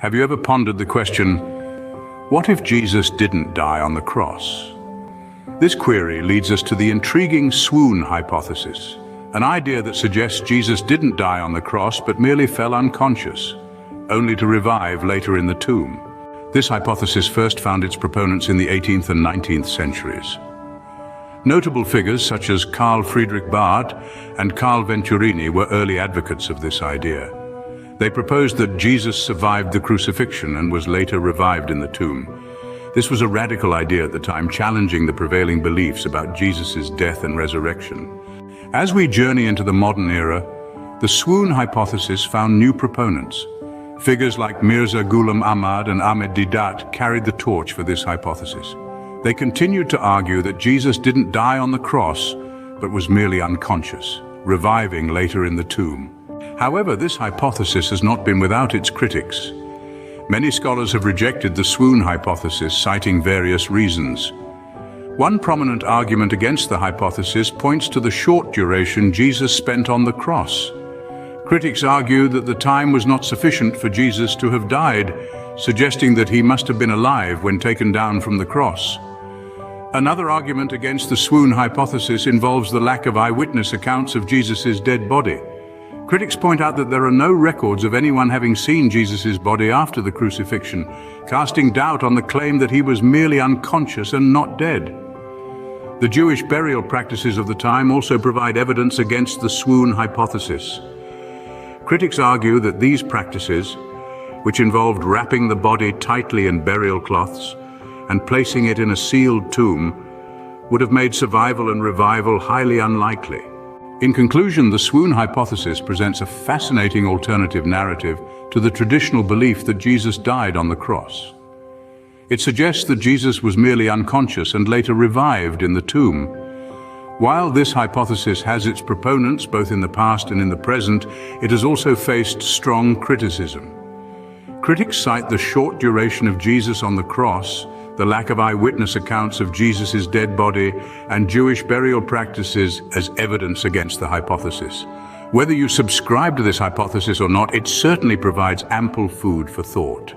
Have you ever pondered the question, what if Jesus didn't die on the cross? This query leads us to the intriguing swoon hypothesis, an idea that suggests Jesus didn't die on the cross but merely fell unconscious, only to revive later in the tomb. This hypothesis first found its proponents in the 18th and 19th centuries. Notable figures such as Carl Friedrich Barth and Carl Venturini were early advocates of this idea. They proposed that Jesus survived the crucifixion and was later revived in the tomb. This was a radical idea at the time, challenging the prevailing beliefs about Jesus' death and resurrection. As we journey into the modern era, the swoon hypothesis found new proponents. Figures like Mirza Ghulam Ahmad and Ahmed Deedat carried the torch for this hypothesis. They continued to argue that Jesus didn't die on the cross, but was merely unconscious, reviving later in the tomb. However, this hypothesis has not been without its critics. Many scholars have rejected the swoon hypothesis, citing various reasons. One prominent argument against the hypothesis points to the short duration Jesus spent on the cross. Critics argue that the time was not sufficient for Jesus to have died, suggesting that he must have been alive when taken down from the cross. Another argument against the swoon hypothesis involves the lack of eyewitness accounts of Jesus' dead body. Critics point out that there are no records of anyone having seen Jesus' body after the crucifixion, casting doubt on the claim that he was merely unconscious and not dead. The Jewish burial practices of the time also provide evidence against the swoon hypothesis. Critics argue that these practices, which involved wrapping the body tightly in burial cloths and placing it in a sealed tomb, would have made survival and revival highly unlikely. In conclusion, the swoon hypothesis presents a fascinating alternative narrative to the traditional belief that Jesus died on the cross. It suggests that Jesus was merely unconscious and later revived in the tomb. While this hypothesis has its proponents both in the past and in the present, it has also faced strong criticism. Critics cite the short duration of Jesus on the cross, the lack of eyewitness accounts of Jesus' dead body, and Jewish burial practices as evidence against the hypothesis. Whether you subscribe to this hypothesis or not, it certainly provides ample food for thought.